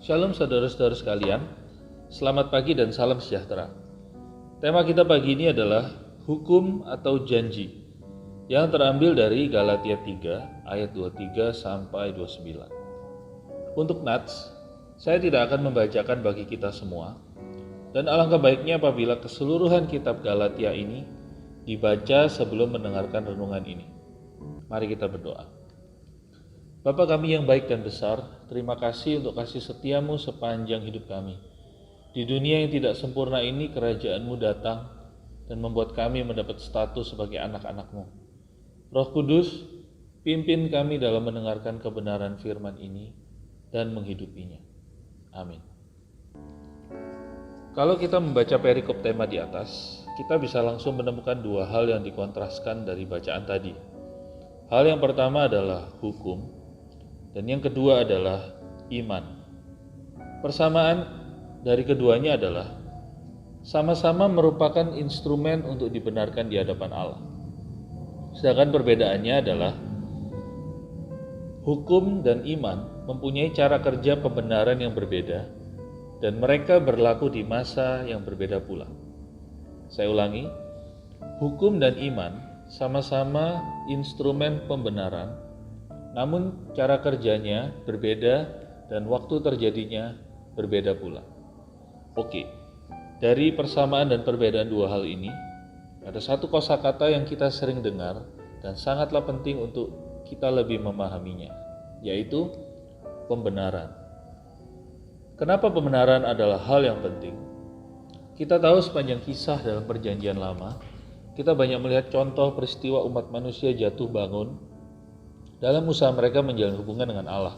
Shalom saudara-saudara sekalian, selamat pagi dan salam sejahtera. Tema kita pagi ini adalah hukum atau janji yang terambil dari Galatia 3 ayat 23 sampai 29. Untuk nats, saya tidak akan membacakan bagi kita semua, dan alangkah baiknya apabila keseluruhan kitab Galatia ini dibaca sebelum mendengarkan renungan ini. Mari kita berdoa. Bapa kami yang baik dan besar, terima kasih untuk kasih setiamu sepanjang hidup kami. Di dunia yang tidak sempurna ini, kerajaan-Mu datang dan membuat kami mendapat status sebagai anak-anak-Mu. Roh Kudus, pimpin kami dalam mendengarkan kebenaran firman ini dan menghidupinya. Amin. Kalau kita membaca perikop tema di atas, kita bisa langsung menemukan dua hal yang dikontraskan dari bacaan tadi. Hal yang pertama adalah hukum, dan yang kedua adalah iman. Persamaan dari keduanya adalah sama-sama merupakan instrumen untuk dibenarkan di hadapan Allah. Sedangkan perbedaannya adalah hukum dan iman mempunyai cara kerja pembenaran yang berbeda, dan mereka berlaku di masa yang berbeda pula. Saya ulangi, hukum dan iman sama-sama instrumen pembenaran, namun cara kerjanya berbeda dan waktu terjadinya berbeda pula. Oke, dari persamaan dan perbedaan dua hal ini, ada satu kosakata yang kita sering dengar dan sangatlah penting untuk kita lebih memahaminya, yaitu pembenaran. Kenapa pembenaran adalah hal yang penting? Kita tahu sepanjang kisah dalam Perjanjian Lama, kita banyak melihat contoh peristiwa umat manusia jatuh bangun dalam usaha mereka menjalin hubungan dengan Allah.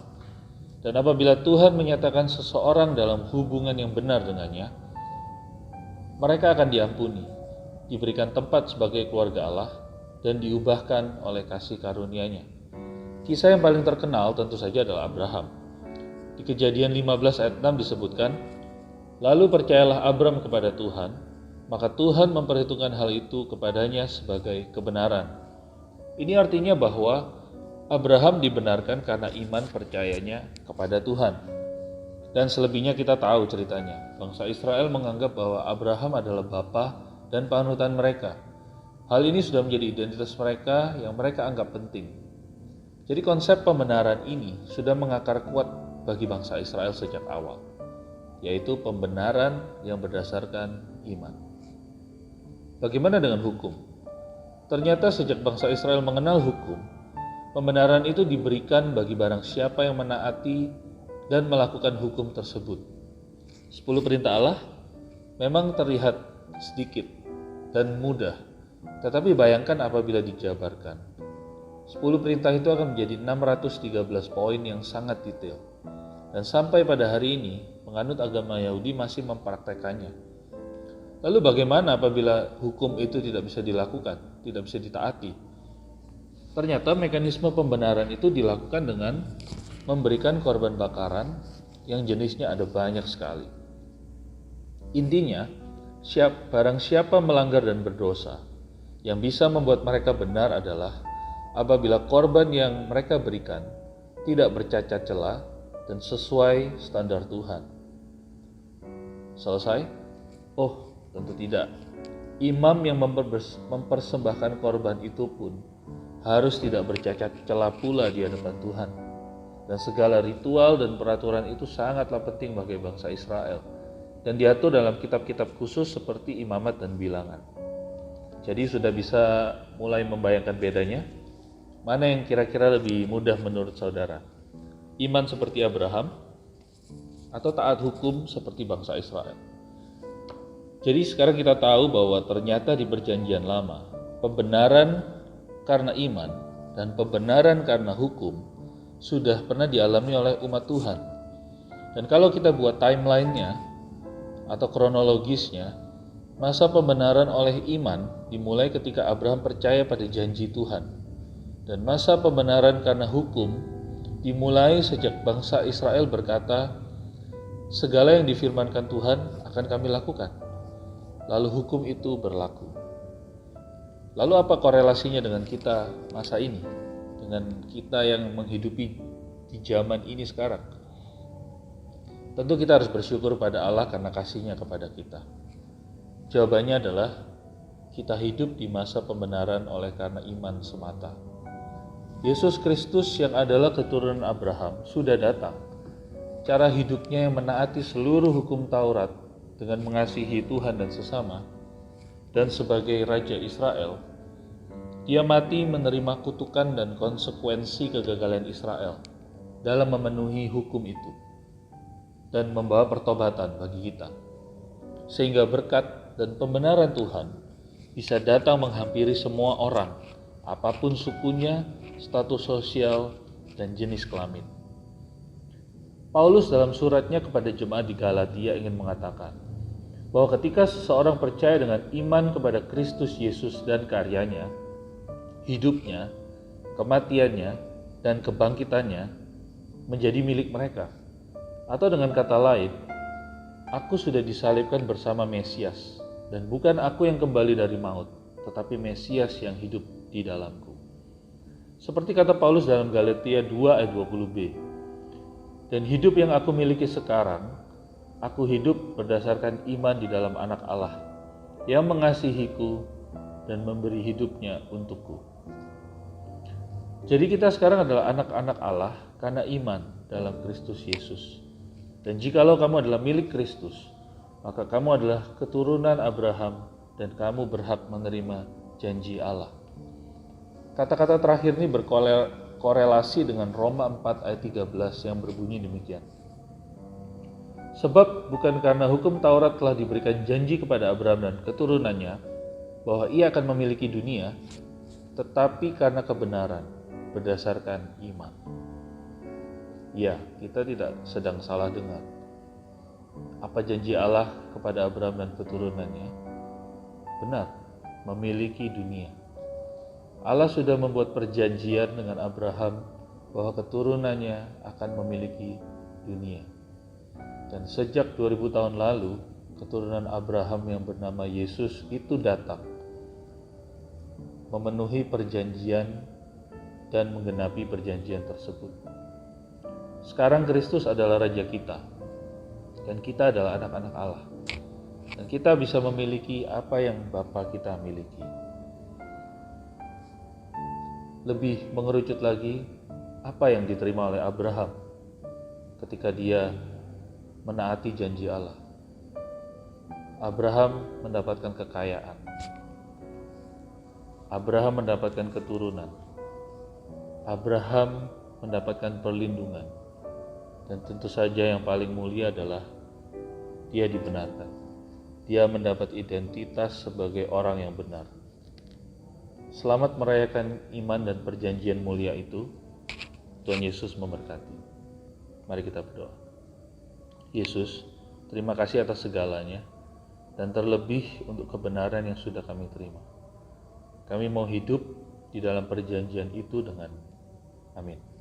Dan apabila Tuhan menyatakan seseorang dalam hubungan yang benar dengannya, mereka akan diampuni, diberikan tempat sebagai keluarga Allah, dan diubahkan oleh kasih karunia-Nya. Kisah yang paling terkenal tentu saja adalah Abraham. Di Kejadian 15 ayat 6 disebutkan, "Lalu percayalah Abram kepada Tuhan, maka Tuhan memperhitungkan hal itu kepadanya sebagai kebenaran." Ini artinya bahwa Abraham dibenarkan karena iman percayanya kepada Tuhan. Dan selebihnya kita tahu ceritanya. Bangsa Israel menganggap bahwa Abraham adalah bapa dan panutan mereka. Hal ini sudah menjadi identitas mereka yang mereka anggap penting. Jadi konsep pembenaran ini sudah mengakar kuat bagi bangsa Israel sejak awal, yaitu pembenaran yang berdasarkan iman. Bagaimana dengan hukum? Ternyata sejak bangsa Israel mengenal hukum, pembenaran itu diberikan bagi barang siapa yang menaati dan melakukan hukum tersebut. 10 perintah Allah memang terlihat sedikit dan mudah, tetapi bayangkan apabila dijabarkan. 10 perintah itu akan menjadi 613 poin yang sangat detail. Dan sampai pada hari ini, penganut agama Yahudi masih mempraktekannya. Lalu bagaimana apabila hukum itu tidak bisa dilakukan, tidak bisa ditaati? Ternyata mekanisme pembenaran itu dilakukan dengan memberikan korban bakaran yang jenisnya ada banyak sekali. Intinya, barang siapa melanggar dan berdosa, yang bisa membuat mereka benar adalah apabila korban yang mereka berikan tidak bercacat celah dan sesuai standar Tuhan. Selesai? Oh, tentu tidak. Imam yang mempersembahkan korban itu pun harus tidak bercacat celah pula di hadapan Tuhan. Dan segala ritual dan peraturan itu sangatlah penting bagi bangsa Israel, dan diatur dalam kitab-kitab khusus seperti imamat dan bilangan. Jadi sudah bisa mulai membayangkan bedanya? Mana yang kira-kira lebih mudah menurut saudara? Iman seperti Abraham atau taat hukum seperti bangsa Israel? Jadi sekarang kita tahu bahwa ternyata di Perjanjian Lama, pembenaran karena iman dan pembenaran karena hukum sudah pernah dialami oleh umat Tuhan. Dan kalau kita buat timeline-nya atau kronologisnya, masa pembenaran oleh iman dimulai ketika Abraham percaya pada janji Tuhan. Dan masa pembenaran karena hukum dimulai sejak bangsa Israel berkata, "Segala yang difirmankan Tuhan akan kami lakukan." Lalu hukum itu berlaku. Lalu apa korelasinya dengan kita masa ini? Dengan kita yang menghidupi di zaman ini sekarang? Tentu kita harus bersyukur pada Allah karena kasih-Nya kepada kita. Jawabannya adalah kita hidup di masa pembenaran oleh karena iman semata. Yesus Kristus yang adalah keturunan Abraham sudah datang. Cara hidupnya yang menaati seluruh hukum Taurat dengan mengasihi Tuhan dan sesama, dan sebagai Raja Israel, Dia mati menerima kutukan dan konsekuensi kegagalan Israel dalam memenuhi hukum itu dan membawa pertobatan bagi kita, sehingga berkat dan pembenaran Tuhan bisa datang menghampiri semua orang, apapun sukunya, status sosial, dan jenis kelamin. Paulus dalam suratnya kepada jemaat di Galatia ingin mengatakan bahwa ketika seseorang percaya dengan iman kepada Kristus Yesus dan karyanya, hidupnya, kematiannya, dan kebangkitannya menjadi milik mereka. Atau dengan kata lain, aku sudah disalibkan bersama Mesias, dan bukan aku yang kembali dari maut, tetapi Mesias yang hidup di dalamku. Seperti kata Paulus dalam Galatia 2 ayat 20b, dan hidup yang aku miliki sekarang, aku hidup berdasarkan iman di dalam Anak Allah yang mengasihiku dan memberi hidupnya untukku. Jadi kita sekarang adalah anak-anak Allah karena iman dalam Kristus Yesus. Dan jikalau kamu adalah milik Kristus, maka kamu adalah keturunan Abraham dan kamu berhak menerima janji Allah. Kata-kata terakhir ini berkorelasi dengan Roma 4 ayat 13 yang berbunyi demikian. Sebab bukan karena hukum Taurat telah diberikan janji kepada Abraham dan keturunannya bahwa ia akan memiliki dunia, tetapi karena kebenaran berdasarkan iman. Ya, kita tidak sedang salah dengar. Apa janji Allah kepada Abraham dan keturunannya? Benar, memiliki dunia. Allah sudah membuat perjanjian dengan Abraham bahwa keturunannya akan memiliki dunia. Dan sejak 2000 tahun lalu, keturunan Abraham yang bernama Yesus itu datang, memenuhi perjanjian dan menggenapi perjanjian tersebut. Sekarang Kristus adalah Raja kita, dan kita adalah anak-anak Allah. Dan kita bisa memiliki apa yang Bapa kita miliki. Lebih mengerucut lagi, apa yang diterima oleh Abraham ketika dia menaati janji Allah. Abraham mendapatkan kekayaan. Abraham mendapatkan keturunan. Abraham mendapatkan perlindungan. Dan tentu saja yang paling mulia adalah dia dibenarkan. Dia mendapat identitas sebagai orang yang benar. Selamat merayakan iman dan perjanjian mulia itu. Tuhan Yesus memberkati. Mari kita berdoa. Yesus, terima kasih atas segalanya, dan terlebih untuk kebenaran yang sudah kami terima. Kami mau hidup di dalam perjanjian itu dengan amin.